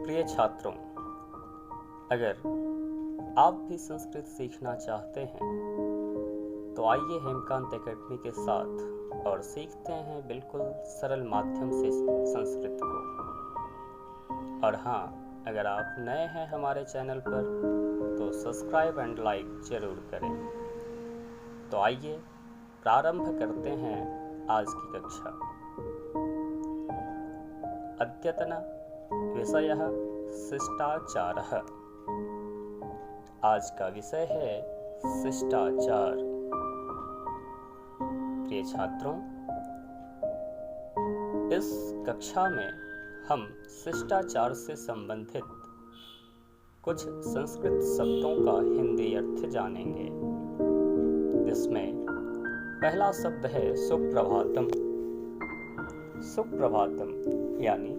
प्रिय छात्रों, अगर आप भी संस्कृत सीखना चाहते हैं तो आइए हेमकांत एकेडमी के साथ और सीखते हैं बिल्कुल सरल माध्यम से संस्कृत को। और हाँ, अगर आप नए हैं हमारे चैनल पर तो सब्सक्राइब एंड लाइक जरूर करें। तो आइए प्रारंभ करते हैं आज की कक्षा। अद्यतन विषयः शिष्टाचारः। आज का विषय है शिष्टाचार। प्रिय छात्रों, इस कक्षा में हम शिष्टाचार से संबंधित कुछ संस्कृत शब्दों का हिंदी अर्थ जानेंगे, जिसमें पहला शब्द है सुप्रभातम। सुप्रभातम यानी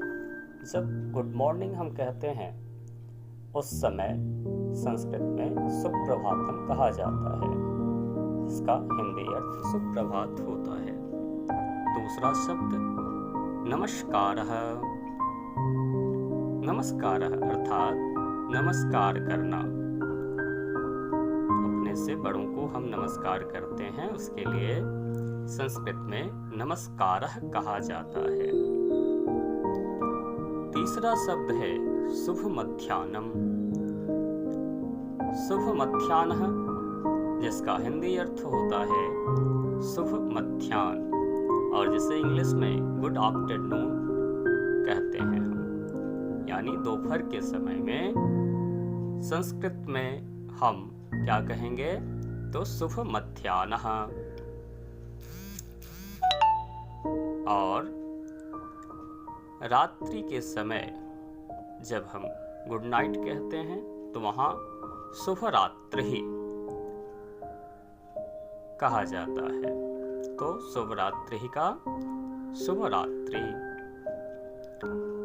जब गुड मॉर्निंग हम कहते हैं उस समय संस्कृत में सुप्रभातम कहा जाता है। इसका हिंदी अर्थ सुप्रभात होता है। दूसरा शब्द नमस्कारः। नमस्कारः अर्थात नमस्कार करना। अपने से बड़ों को हम नमस्कार करते हैं, उसके लिए संस्कृत में नमस्कारः कहा जाता है। तीसरा शब्द है शुभ मध्याह्नम। शुभ मध्याह्न, जिसका हिंदी अर्थ होता है शुभ मध्याह्न, और जिसे इंग्लिश में गुड आफ्टरनून कहते हैं हम, यानी दोपहर के समय में संस्कृत में हम क्या कहेंगे तो शुभ मध्याह्न। और रात्रि के समय जब हम गुड नाइट कहते हैं तो वहां शुभ रात्रि ही कहा जाता है। तो शुभ रात्रि का शुभ रात्रि।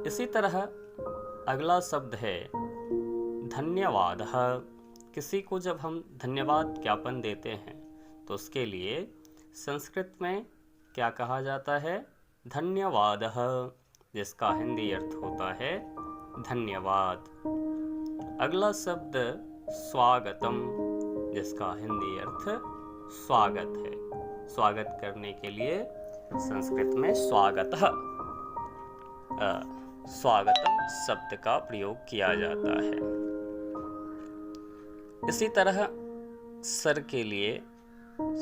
इसी तरह अगला शब्द है धन्यवाद। किसी को जब हम धन्यवाद ज्ञापन देते हैं तो उसके लिए संस्कृत में क्या कहा जाता है? धन्यवाद, जिसका हिंदी अर्थ होता है धन्यवाद। अगला शब्द स्वागतम, जिसका हिंदी अर्थ स्वागत है। स्वागत करने के लिए संस्कृत में स्वागतः स्वागतम शब्द का प्रयोग किया जाता है। इसी तरह सर के लिए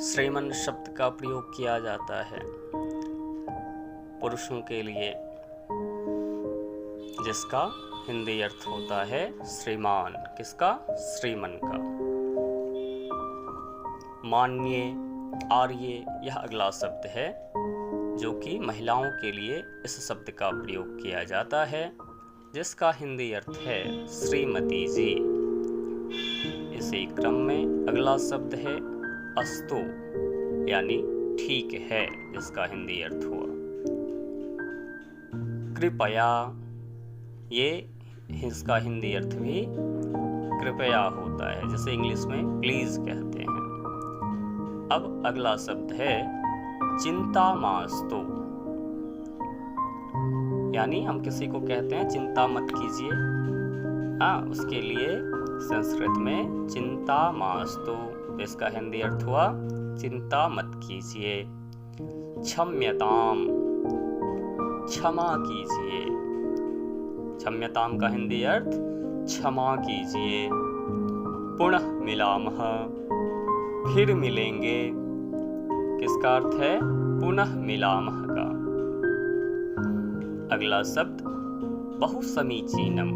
श्रीमन शब्द का प्रयोग किया जाता है। पुरुषों के लिए जिसका हिंदी अर्थ होता है श्रीमान। किसका? श्रीमन का। मान्य, आर्य, यह अगला शब्द है जो कि महिलाओं के लिए इस शब्द का प्रयोग किया जाता है, जिसका हिंदी अर्थ है श्रीमती जी। इसी क्रम में अगला शब्द है अस्तु, यानी ठीक है, जिसका हिंदी अर्थ हुआ कृपया। ये इसका हिंदी अर्थ भी कृपया होता है, जिसे इंग्लिश में प्लीज कहते हैं। अब अगला शब्द है चिंता मास्तु, यानी हम किसी को कहते हैं चिंता मत कीजिए। उसके लिए संस्कृत में चिंता मास्तु, इसका हिंदी अर्थ हुआ चिंता मत कीजिए। क्षम्यताम, क्षमा कीजिए। क्षम्यताम का हिंदी अर्थ क्षमा कीजिए। पुनः मिलामः, फिर मिलेंगे, किसका अर्थ है? पुनः मिलामः का। अगला शब्द बहुसमीचीनम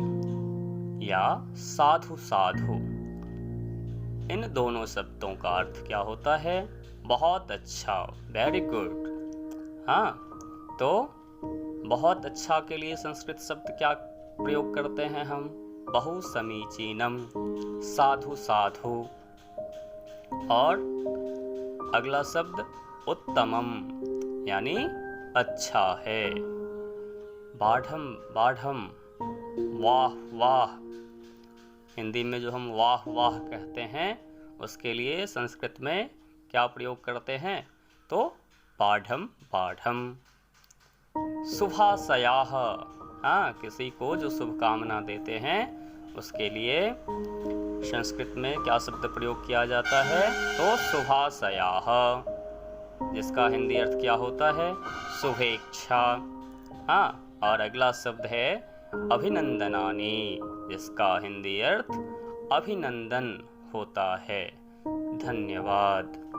या साधु साधु। इन दोनों शब्दों का अर्थ क्या होता है? बहुत अच्छा, वेरी गुड। तो बहुत अच्छा के लिए संस्कृत शब्द क्या प्रयोग करते हैं हम? बहुसमीचीनम, साधु साधु। और अगला शब्द उत्तमम, यानी अच्छा है। बाढ़म, बाढ़म, वाह वाह। हिंदी में जो हम वाह वाह कहते हैं उसके लिए संस्कृत में क्या प्रयोग करते हैं? तो बाढ़म बाढ़म। शुभाशयाः, हाँ, किसी को जो शुभकामना देते हैं उसके लिए संस्कृत में क्या शब्द प्रयोग किया जाता है? तो शुभाशयाः, जिसका हिंदी अर्थ क्या होता है? शुभेच्छा। हाँ, और अगला शब्द है अभिनंदनानि, जिसका हिंदी अर्थ अभिनंदन होता है। धन्यवाद।